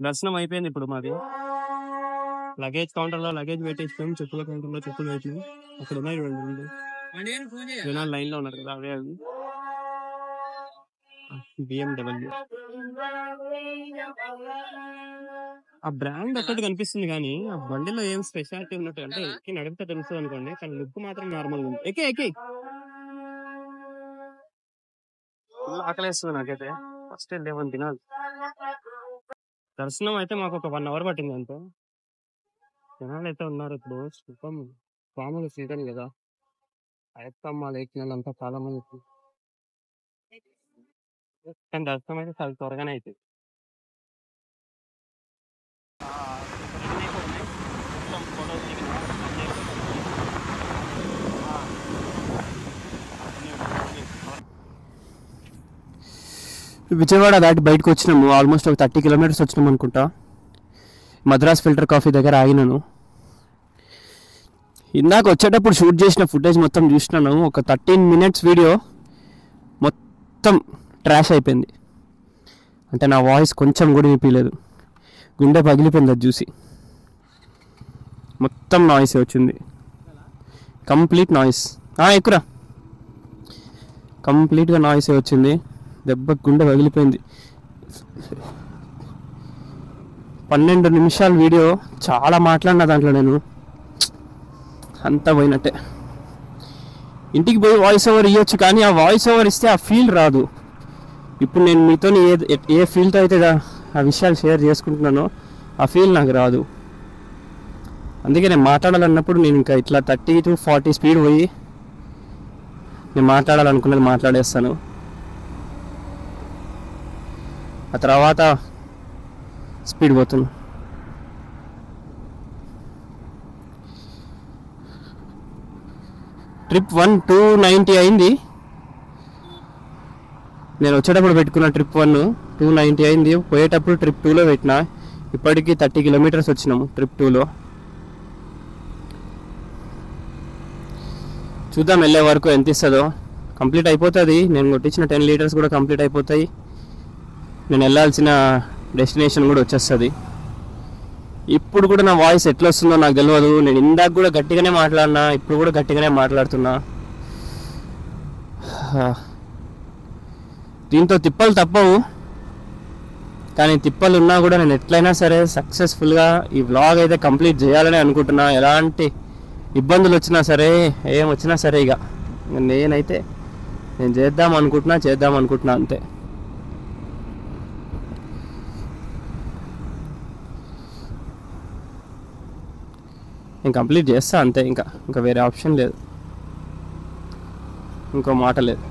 దర్శనం అయిపోయింది. ఇప్పుడు మాది లగేజ్ కౌంటర్ లో లగేజ్ పెట్టేసినాం. చెప్పుల కౌంటర్ లో చెప్పులు పెట్టినాం. అక్కడ ఉన్నాయి రెండు జనాలు లైన్ లో ఉన్నారు కదా, అవే అవి BMW. ఆ బ్రాండ్ ఒక్కటి కనిపిస్తుంది కానీ ఆ బండిలో ఏం స్పెషాలిటీ ఉన్నట్టు అంటే ఎక్కి నడిపితే తెలుస్తుంది అనుకోండి, కానీ లుక్ మాత్రం నార్మల్ ఉంది. ఎక్కి ఆకలేస్తుంది నాకైతే. ఫస్ట్ వెళ్ళేమని తినాలి. దర్శనం అయితే మాకు ఒక 1 hour పట్టింది అంతే. జనాలు అయితే ఉన్నారు. ఇప్పుడు శుభం స్వాములు సీజన్ కదా, అయ్యప్పమ్మ లేఖనాలంతా చాలా మంది. కానీ దర్శనం అయితే చాలా త్వరగానే అవుతుంది. విజయవాడ దాటి బయటకు వచ్చినాము. ఆల్మోస్ట్ ఒక 30 kilometers వచ్చినాము అనుకుంటా. మద్రాస్ ఫిల్టర్ కాఫీ దగ్గర ఆగినాను. ఇందాక వచ్చేటప్పుడు షూట్ చేసిన ఫుటేజ్ మొత్తం చూసినాను. ఒక 13 minutes వీడియో మొత్తం ట్రాష్ అయిపోయింది. అంటే నా వాయిస్ కొంచెం కూడా వినిపించలేదు. గుండె పగిలిపోయింది అది చూసి. మొత్తం నాయిస్ వచ్చింది, కంప్లీట్ నాయిస్. ఎక్కురా, కంప్లీట్గా నాయిస్ వచ్చింది. దెబ్బకి గుండె పగిలిపోయింది. 12 నిమిషాల వీడియో చాలా మాట్లాడినా దాంట్లో నేను. అంతా పోయినట్టే. ఇంటికి పోయి వాయిస్ ఓవర్ ఇవ్వచ్చు, కానీ ఆ వాయిస్ ఓవర్ ఇస్తే ఆ ఫీల్ రాదు. ఇప్పుడు నేను మీతో ఏ ఫీల్తో అయితే ఆ విషయాలు షేర్ చేసుకుంటున్నానో ఆ ఫీల్ నాకు రాదు. అందుకే నేను మాట్లాడాలన్నప్పుడు నేను ఇంకా ఇట్లా 30 to 40 స్పీడ్ పోయి నేను మాట్లాడాలనుకున్నది మాట్లాడేస్తాను. ఆ తర్వాత స్పీడ్ పోతుంది. ట్రిప్ 1 290 అయింది. నేను వచ్చేటప్పుడు పెట్టుకున్న ట్రిప్ 1 290 అయింది. పోయేటప్పుడు ట్రిప్ 2లో పెట్టిన. ఇప్పటికీ 30 kilometers వచ్చినాము ట్రిప్ 2లో. చూద్దాం వెళ్ళే వరకు ఎంత ఇస్తుందో. కంప్లీట్ అయిపోతుంది. నేను కొట్టించిన 10 liters కూడా కంప్లీట్ అయిపోతాయి. నేను వెళ్ళాల్సిన డెస్టినేషన్ కూడా వచ్చేస్తుంది. ఇప్పుడు కూడా నా వాయిస్ ఎట్లా వస్తుందో నాకు తెలియదు. నేను ఇందాక కూడా గట్టిగానే మాట్లాడినా, ఇప్పుడు కూడా గట్టిగానే మాట్లాడుతున్నా. దీంతో తిప్పలు తప్పవు, కానీ తిప్పలు ఉన్నా కూడా నేను ఎట్లయినా సరే సక్సెస్ఫుల్గా ఈ వ్లాగ్ అయితే కంప్లీట్ చేయాలని అనుకుంటున్నా. ఎలాంటి ఇబ్బందులు వచ్చినా సరే, ఏం వచ్చినా సరే, ఇక నేనైతే నేను చేద్దాం అనుకుంటున్నా అంతే. నేను కంప్లీట్ చేస్తా అంతే. ఇంకా వేరే ఆప్షన్ లేదు, ఇంకో మాట లేదు.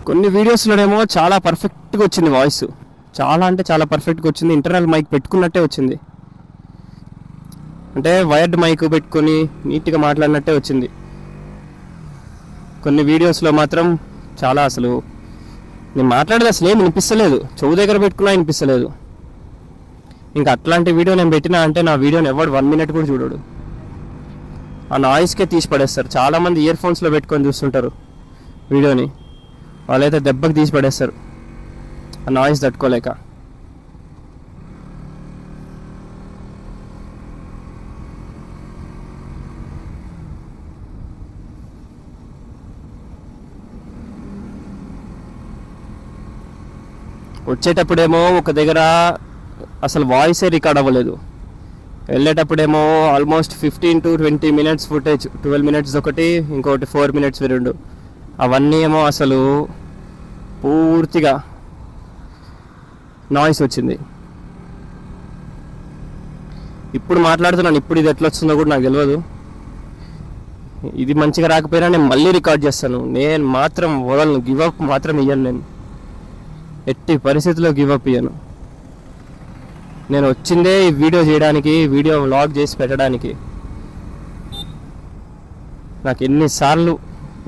కొన్ని వీడియోస్లోనేమో చాలా పర్ఫెక్ట్గా వచ్చింది వాయిస్, చాలా అంటే చాలా పర్ఫెక్ట్గా వచ్చింది. ఇంటర్నల్ మైక్ పెట్టుకున్నట్టే వచ్చింది. అంటే వైర్డ్ మైక్ పెట్టుకొని నీట్గా మాట్లాడినట్టే వచ్చింది. కొన్ని వీడియోస్లో మాత్రం చాలా అసలు నేను మాట్లాడేది అసలు ఏం వినిపిస్తలేదు. చెవు దగ్గర పెట్టుకున్నా వినిపిస్తలేదు. ఇంకా అట్లాంటి వీడియో నేను పెట్టినా అంటే నా వీడియోని ఎవడు 1 minute కూడా చూడడు. ఆ నాయిస్కే తీసి పడేస్తారు. చాలామంది ఇయర్ ఫోన్స్లో పెట్టుకొని చూస్తుంటారు వీడియోని. వాళ్ళైతే దెబ్బకి తీసి పడేస్తారు ఆ నాయిస్ తట్టుకోలేక. వచ్చేటప్పుడేమో ఒక దగ్గర అసలు వాయిసే రికార్డ్ అవ్వలేదు. వెళ్ళేటప్పుడేమో almost 15 to 20 minutes footage, 12 minutes ఒకటి, ఇంకొకటి 4 minutes రెండు. అవన్నీ ఏమో అసలు పూర్తిగా నాయిస్ వచ్చింది. ఇప్పుడు మాట్లాడుతున్నాను, ఇప్పుడు ఇది ఎట్లా వస్తుందో కూడా నాకు తెలియదు. ఇది మంచిగా రాకపోయినా నేను మళ్ళీ రికార్డ్ చేస్తాను. నేను మాత్రం వదలను, గివప్ మాత్రం ఇయ్యను. నేను ఎట్టి పరిస్థితుల్లో గివప్ ఇయ్యను. నేను వచ్చిందే ఈ వీడియో చేయడానికి, వీడియో వ్లాగ్ చేసి పెట్టడానికి. నాకు ఎన్నిసార్లు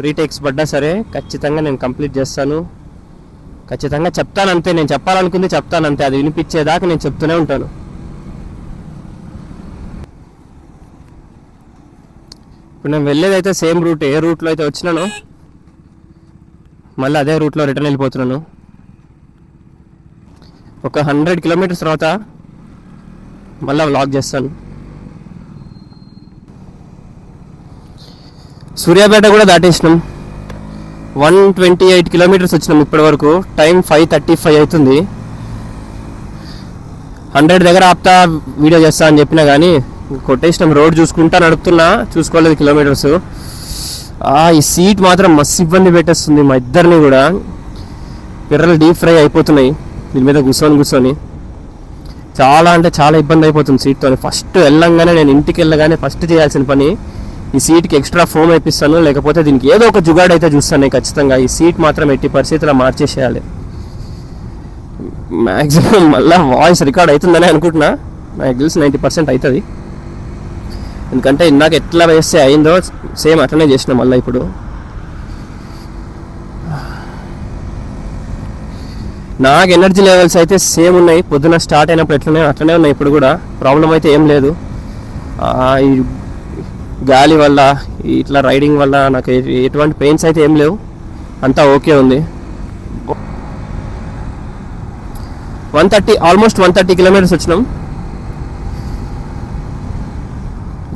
రీటేక్స్ పడ్డా సరే ఖచ్చితంగా నేను కంప్లీట్ చేస్తాను. ఖచ్చితంగా చెప్తానంతే. నేను చెప్పాలనుకుంది చెప్తానంతే. అది వినిపించేదాకా నేను చెప్తూనే ఉంటాను. ఇప్పుడు నేను వెళ్ళేదైతే సేమ్ రూట్. ఏ రూట్లో అయితే వచ్చినానో మళ్ళీ అదే రూట్లో రిటర్న్ వెళ్ళిపోతున్నాను. ఒక 100 కిలోమీటర్స్ తర్వాత మళ్ళీ వ్లాగ్ చేస్తాను. సూర్యాపేట కూడా దాటేసినాం. 128 కిలోమీటర్స్ వచ్చినాం ఇప్పటి వరకు. టైం 5:35 అవుతుంది. 100 దగ్గర ఆపుతా వీడియో చేస్తా అని చెప్పినా కానీ కొట్టేసినాం. రోడ్ చూసుకుంటా నడుపుతున్నా, చూసుకోలేదు కిలోమీటర్స్. ఈ సీట్ మాత్రం మస్తు ఇబ్బంది పెట్టేస్తుంది మా ఇద్దరిని కూడా. పిర్రలు డీప్ ఫ్రై అయిపోతున్నాయి దీని మీద కూర్చొని. చాలా అంటే చాలా ఇబ్బంది అయిపోతుంది సీట్తో. ఫస్ట్ వెళ్ళంగానే, నేను ఇంటికి వెళ్ళగానే ఫస్ట్ చేయాల్సిన పని ఈ సీట్కి ఎక్స్ట్రా ఫోమ్ వేపిస్తాను, లేకపోతే దీనికి ఏదో ఒక జుగాడు అయితే చూస్తాను నేను ఖచ్చితంగా. ఈ సీట్ మాత్రం ఎట్టి పరిస్థితిలో మార్చేసేయాలి. మ్యాక్సిమం మళ్ళీ వాయిస్ రికార్డ్ అవుతుందని అనుకుంటున్నా. నాకు తెలిసి 90% అవుతుంది. ఎందుకంటే ఇందాక ఎట్లా వేస్తే అయిందో సేమ్ అట్లనే చేసిన మళ్ళీ ఇప్పుడు. నాకు ఎనర్జీ లెవెల్స్ అయితే సేమ్ ఉన్నాయి. పొద్దున స్టార్ట్ అయినప్పుడు ఎట్లనే అట్లనే ఉన్నాయి ఇప్పుడు కూడా. ప్రాబ్లం అయితే ఏం లేదు. ఈ గాలి వల్ల, ఇట్లా రైడింగ్ వల్ల నాకు ఎటువంటి పెయిన్స్ అయితే ఏం లేవు. అంతా ఓకే ఉంది. 130 కిలోమీటర్స్ వచ్చినాం.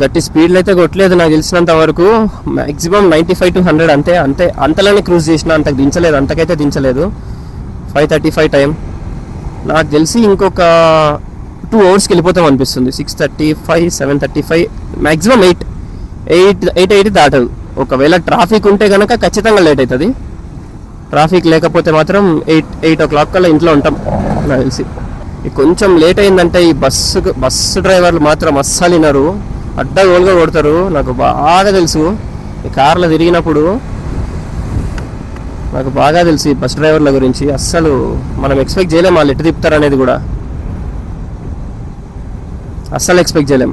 గట్టి స్పీడ్లో అయితే కొట్టలేదు నాకు తెలిసినంత వరకు. మ్యాక్సిమం 95 to 100 అంతలోనే క్రూజ్ చేసిన. అంతకు దించలేదు, అంతకైతే దించలేదు. 5:35 టైం. నాకు తెలిసి ఇంకొక 2 అవర్స్కి వెళ్ళిపోతాం అనిపిస్తుంది. 6:35, 7:35, మ్యాక్సిమం 8 దాటదు. ఒకవేళ ట్రాఫిక్ ఉంటే కనుక ఖచ్చితంగా లేట్ అవుతుంది. ట్రాఫిక్ లేకపోతే మాత్రం 8 o'clock కల్లా ఇంట్లో ఉంటాం నాకు తెలిసి. కొంచెం లేట్ అయిందంటే ఈ బస్సు డ్రైవర్లు మాత్రం అస్సలు వినరు, అడ్డగోలుగా కొడతారు. నాకు బాగా తెలుసు. ఈ కార్లో తిరిగినప్పుడు నాకు బాగా తెలుసు ఈ బస్ డ్రైవర్ల గురించి. అస్సలు మనం ఎక్స్పెక్ట్ చేయలేం వాళ్ళు ఎటు తిప్పుతారు అనేది కూడా. అస్సలు ఎక్స్పెక్ట్ చేయలేం.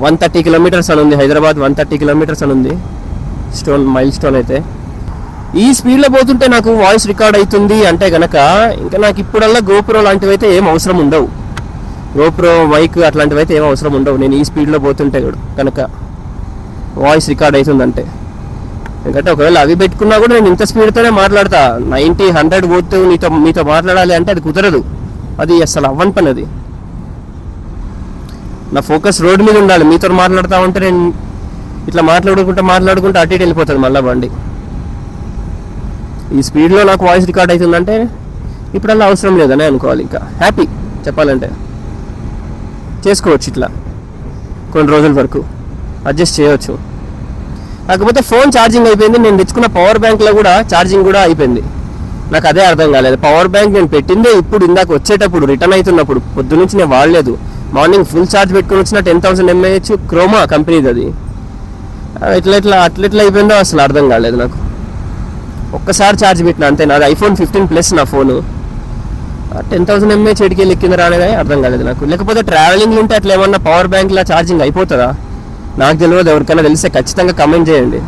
$130 కిలోమీటర్స్ అని ఉంది హైదరాబాద్. 130 కిలోమీటర్స్ అని ఉంది మైల్ స్టోన్ అయితే. ఈ స్పీడ్లో పోతుంటే నాకు వాయిస్ రికార్డ్ అవుతుంది అంటే కనుక ఇంకా నాకు ఇప్పుడల్లా గోప్రో లాంటివి అయితే ఏం అవసరం ఉండవు. గోప్రో మైక్ అట్లాంటివి అయితే ఏం అవసరం ఉండవు. నేను ఈ స్పీడ్లో పోతుంటే కనుక వాయిస్ రికార్డ్ అవుతుందంటే. ఎందుకంటే ఒకవేళ అవి పెట్టుకున్నా కూడా నేను ఇంత స్పీడ్తోనే మాట్లాడతా. 90, 100 పోతూ మీతో మాట్లాడాలి అంటే అది కుదరదు. అది అసలు అవ్వని పని. అది నా ఫోకస్ రోడ్ మీద ఉండాలి. మీతో మాట్లాడుతూ ఉంటే నేను ఇట్లా మాట్లాడుకుంటూ అటు ఇటు వెళ్ళిపోతుంది మళ్ళీ బండి. ఈ స్పీడ్లో నాకు వాయిస్ రికార్డ్ అవుతుందంటే ఇప్పుడల్లా అవసరం లేదని అనుకోవాలి. ఇంకా హ్యాపీ చెప్పాలంటే. చేసుకోవచ్చు ఇట్లా కొన్ని రోజుల వరకు అడ్జస్ట్ చేయవచ్చు. కాకపోతే ఫోన్ ఛార్జింగ్ అయిపోయింది. నేను తెచ్చుకున్న పవర్ బ్యాంక్లో కూడా ఛార్జింగ్ కూడా అయిపోయింది. నాకు అదే అర్థం కాలేదు. పవర్ బ్యాంక్ నేను పెట్టిందే ఇప్పుడు ఇందాక వచ్చేటప్పుడు రిటర్న్ అవుతున్నప్పుడు. పొద్దునుంచి నేను వాడలేదు. మార్నింగ్ ఫుల్ ఛార్జ్ పెట్టుకుని వచ్చిన 10,000 mAh క్రోమా కంపెనీది. అది అట్లెట్లా అయిపోయిందో అసలు అర్థం కాలేదు నాకు. ఒక్కసారి ఛార్జ్ పెట్టిన అంతే. నాది iPhone 15 Plus నా ఫోను. 10,000 mAh ఎడికి ఎక్కింది రానేది అర్థం కాలేదు నాకు. లేకపోతే ట్రావెలింగ్లో ఉంటే అట్లా ఏమన్నా పవర్ బ్యాంక్లో ఛార్జింగ్ అయిపోతుందా నాకు తెలియదు. ఎవరికైనా తెలిస్తే ఖచ్చితంగా కమెంట్ చేయండి.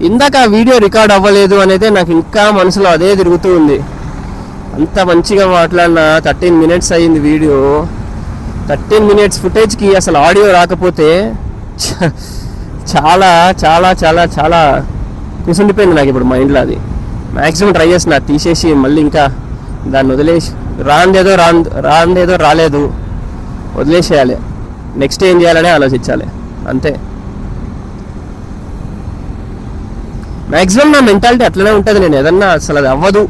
ఇందాక వీడియో రికార్డ్ అవ్వలేదు అనేది నాకు ఇంకా మనసులో అదే తిరుగుతూ ఉంది. అంత మంచిగా మాట్లాడిన 13 minutes అయ్యింది వీడియో. 13 minutes ఫుటేజ్కి అసలు ఆడియో రాకపోతే చాలా చాలా చాలా చాలా కూర్చుండిపోయింది నాకు ఇప్పుడు మైండ్లో. అది మ్యాక్సిమం ట్రై చేసిన తీసేసి మళ్ళీ ఇంకా దాన్ని వదిలేసి రాందేదో రాలేదు వదిలేసేయాలి. నెక్స్ట్ ఏం చేయాలని ఆలోచించాలి అంతే. మ్యాక్సిమం నా మెంటాలిటీ అట్లనే ఉంటుంది. నేను ఏదన్నా అసలు అది అవ్వదు,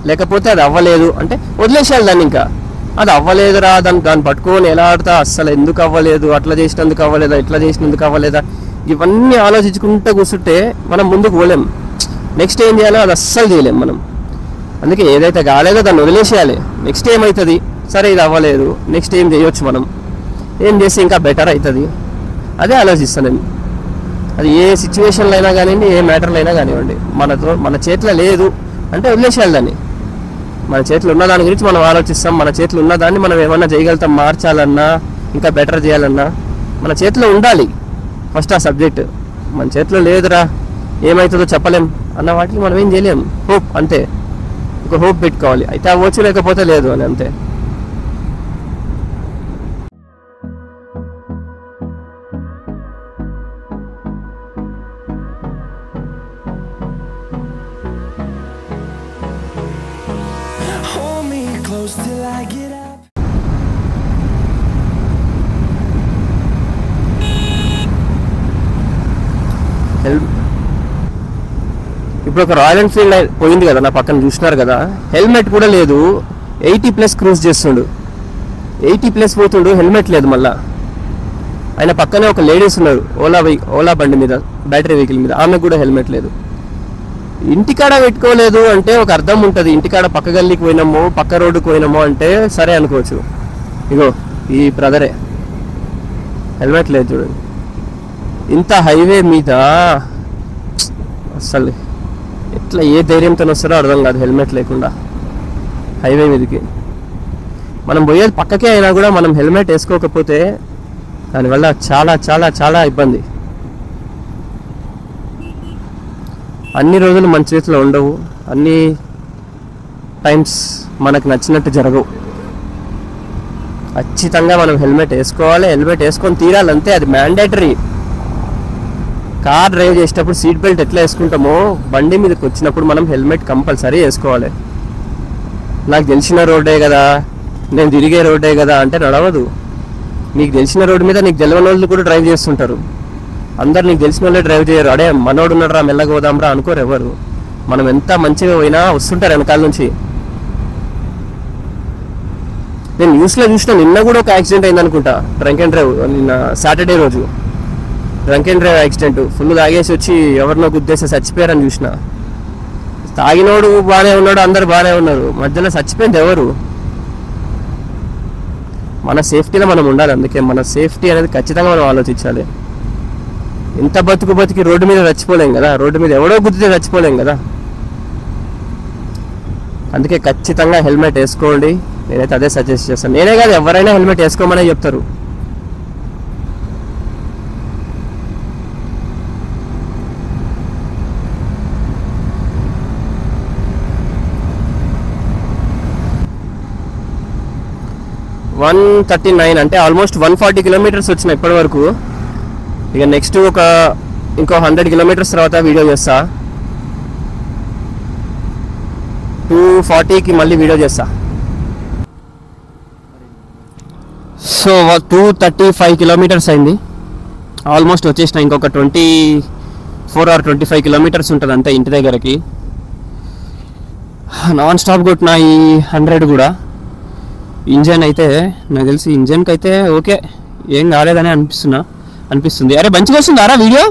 లేకపోతే అది అవ్వలేదు అంటే వదిలేసేయాలి దాన్ని. ఇంకా అది అవ్వలేదురా దాన్ని పట్టుకొని ఎలా ఆడుతా, అస్సలు ఎందుకు అవ్వలేదు, అట్లా చేసినందుకు అవ్వలేదా, ఇట్లా చేసినందుకు అవ్వలేదా, ఇవన్నీ ఆలోచించుకుంటూ కూర్చుంటే మనం ముందుకు పోలేం. నెక్స్ట్ ఏం చేయాలో అది అస్సలు చేయలేం మనం. అందుకే ఏదైతే కాలేదో దాన్ని వదిలేసేయాలి. నెక్స్ట్ ఏమవుతుంది, సరే ఇది అవ్వలేదు, నెక్స్ట్ ఏం చేయొచ్చు, మనం ఏం చేస్తే ఇంకా బెటర్ అవుతుంది, అదే ఆలోచిస్తాను నేను. అది ఏ సిచ్యువేషన్లో అయినా కానివ్వండి, ఏ మ్యాటర్లో అయినా కానివ్వండి, మన చేతిలో లేదు అంటే వదిలేసేయాలి దాన్ని. మన చేతిలో ఉన్న దాని గురించి మనం ఆలోచిస్తాం. మన చేతిలో ఉన్నదాన్ని మనం ఏమన్నా చేయగలుగుతాం, మార్చాలన్నా ఇంకా బెటర్ చేయాలన్నా మన చేతిలో ఉండాలి ఫస్ట్ ఆ సబ్జెక్ట్. మన చేతిలో లేదురా ఏమవుతుందో చెప్పలేం అన్న వాటికి మనం ఏం చేయలేం. హోప్ అంతే, ఒక హోప్ పెట్టుకోవాలి. అయితే అవ్వచ్చు, లేకపోతే లేదు అని అంతే. close till I get up. ఇప్పుడు ఒక రాయల్ ఎన్ఫీల్డ్ పోయింది కదా నా పక్కన, చూసినారు కదా, హెల్మెట్ కూడా లేదు. 80+ క్రూజ్ చేస్తుండు, 80+ పోతుండు, హెల్మెట్ లేదు. మళ్ళా ఆయన పక్కనే ఒక లేడీస్ ఉన్నారు ఓలా బండి మీద, బ్యాటరీ వెహికల్ మీద, ఆమెకు కూడా హెల్మెట్ లేదు. ఇంటికాడ పెట్టుకోలేదు అంటే ఒక అర్థం ఉంటుంది. ఇంటికాడ పక్క గల్లీకి పోయినామో పక్క రోడ్డుకి పోయినామో అంటే సరే అనుకోవచ్చు. ఇగో ఈ బ్రదరే హెల్మెట్ లేదు చూడండి. ఇంత హైవే మీద అసలు ఎట్లా ఏ ధైర్యంతో వస్తారో అర్థం కాదు హెల్మెట్ లేకుండా హైవే మీదకి. మనం పోయేది పక్కకే అయినా కూడా మనం హెల్మెట్ వేసుకోకపోతే దానివల్ల చాలా చాలా చాలా ఇబ్బంది. అన్ని రోజులు మన చేతిలో ఉండవు, అన్ని టైమ్స్ మనకు నచ్చినట్టు జరగవు. ఖచ్చితంగా మనం హెల్మెట్ వేసుకోవాలి, హెల్మెట్ వేసుకొని తీరాలి, అంతే. అది మ్యాండేటరీ. కార్ డ్రైవ్ చేసేటప్పుడు సీట్ బెల్ట్ ఎట్లా వేసుకుంటామో బండి మీదకి వచ్చినప్పుడు మనం హెల్మెట్ కంపల్సరీ వేసుకోవాలి. నాకు తెలిసిన రోడ్డే కదా, నేను తిరిగే రోడ్డే కదా అంటే నడవదు. నీకు తెలిసిన రోడ్డు మీద నీకు తెలియని వాళ్ళు కూడా డ్రైవ్ చేస్తుంటారు. అందరు నీకు తెలిసిన వాళ్ళే డ్రైవ్ చేయరు. అడే మనోడు ఉన్నాడు, మెల్లగా పోదాంరా అనుకోరు ఎవరు. మనం ఎంత మంచిగా పోయినా వస్తుంటారు వెనకాల నుంచి. నేను న్యూస్లో చూసిన, నిన్న కూడా ఒక యాక్సిడెంట్ అయింది అనుకుంటా, డ్రంక్ అండ్ డ్రైవ్. నిన్న సాటర్డే రోజు drunk and drive accident. Full తాగేసి వచ్చి ఎవరినో గుద్దేసి చచ్చిపోయారని చూసిన. తాగినోడు బాగానే ఉన్నాడు, అందరు బాగానే ఉన్నారు, మధ్యలో చచ్చిపోయింది ఎవరు? మన సేఫ్టీలో మనం ఉండాలి. అందుకే మన సేఫ్టీ అనేది ఖచ్చితంగా మనం ఆలోచించాలి. ఇంత బతికి రోడ్డు మీద చచ్చిపోలేం కదా, రోడ్డు మీద ఎవడో గుద్దితే చచ్చిపోలేం కదా. అందుకే ఖచ్చితంగా హెల్మెట్ వేసుకోండి. నేనైతే అదే సజెస్ట్ చేస్తాను. నేనే కాదు, ఎవరైనా హెల్మెట్ వేసుకోమనే చెప్తారు. (139) అంటే ఆల్మోస్ట్ 140 కిలోమీటర్స్ వచ్చిన ఇప్పటి వరకు. ఇక నెక్స్ట్ ఇంకో 100 కిలోమీటర్స్ తర్వాత వీడియో చేస్తా. 240కి మళ్ళీ వీడియో చేస్తా. సో 235 కిలోమీటర్స్ అయింది, ఆల్మోస్ట్ వచ్చేసిన. ఇంకొక 24 or 25 కిలోమీటర్స్ ఉంటుంది అంతే ఇంటి దగ్గరకి. నాన్ స్టాప్ కొట్టిన ఈ 100 కూడా. ఇంజన్ అయితే నాకు తెలిసి ఇంజన్కి అయితే ఓకే, ఏం కాలేదని అనిపిస్తుంది. అరే మంచిగా వస్తుందా రా వీడియో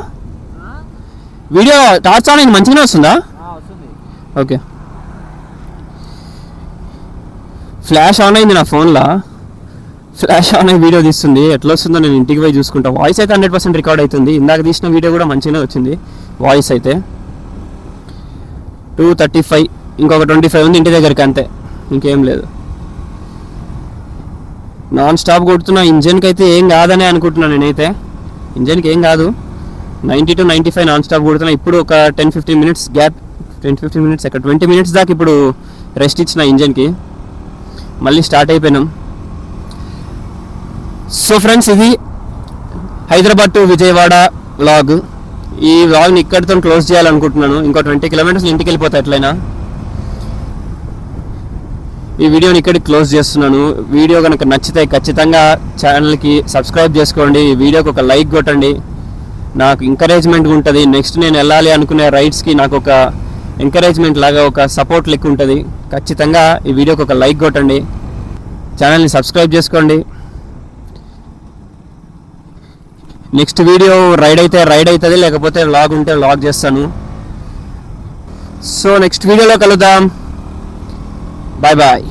టార్చ్ ఆన్ అయింది, మంచిగానే వస్తుందా? ఓకే, ఫ్లాష్ ఆన్ అయింది నా ఫోన్లో. ఫ్లాష్ ఆన్ అయ్యి వీడియో తీస్తుంది. ఎట్లా వస్తుందో నేను ఇంటికి పోయి చూసుకుంటా. వాయిస్ అయితే 100% రికార్డ్ అవుతుంది. ఇందాక తీసిన వీడియో కూడా మంచిగానే వచ్చింది వాయిస్ అయితే. 235, ఇంకొక 25 ఉంది ఇంటి దగ్గరికి, అంతే, ఇంకేం లేదు. నాన్ స్టాప్ కొడుతున్నా. ఇంజన్కి అయితే ఏం కాదని అనుకుంటున్నాను నేనైతే. ఇంజన్కి ఏం కాదు. 90 to 95 నాన్ స్టాప్ కొడుతున్నా. ఇప్పుడు ఒక 10-15 మినిట్స్ గ్యాప్, 10-15 మినిట్స్ ఎక్కడ 20 మినిట్స్ దాకా ఇప్పుడు రెస్ట్ ఇచ్చిన ఇంజన్కి. మళ్ళీ స్టార్ట్ అయిపోయినాం. సో ఫ్రెండ్స్, ఇది హైదరాబాద్ టు విజయవాడ వ్లాగ్. ఈ వ్లాగ్ని ఇక్కడితో క్లోజ్ చేయాలనుకుంటున్నాను. ఇంకో 20 కిలోమీటర్స్ ఇంటికి వెళ్ళిపోతా ఎట్లయినా. ఈ వీడియోని ఇక్కడికి క్లోజ్ చేస్తున్నాను. వీడియో కనుక నచ్చితే ఖచ్చితంగా ఛానల్కి సబ్స్క్రైబ్ చేసుకోండి. ఈ వీడియోకి ఒక లైక్ కొట్టండి, నాకు ఎంకరేజ్మెంట్గా ఉంటుంది. నెక్స్ట్ నేను వెళ్ళాలి అనుకునే రైడ్స్కి నాకు ఒక ఎంకరేజ్మెంట్ లాగా, ఒక సపోర్ట్ లెక్క ఉంటుంది. ఖచ్చితంగా ఈ వీడియోకి ఒక లైక్ కొట్టండి, ఛానల్ని సబ్స్క్రైబ్ చేసుకోండి. నెక్స్ట్ వీడియో రైడ్ అయితే రైడ్ అవుతుంది, లేకపోతే వ్లాగ్ ఉంటే వ్లాగ్ చేస్తాను. సో నెక్స్ట్ వీడియోలో కలుద్దాం. Bye bye.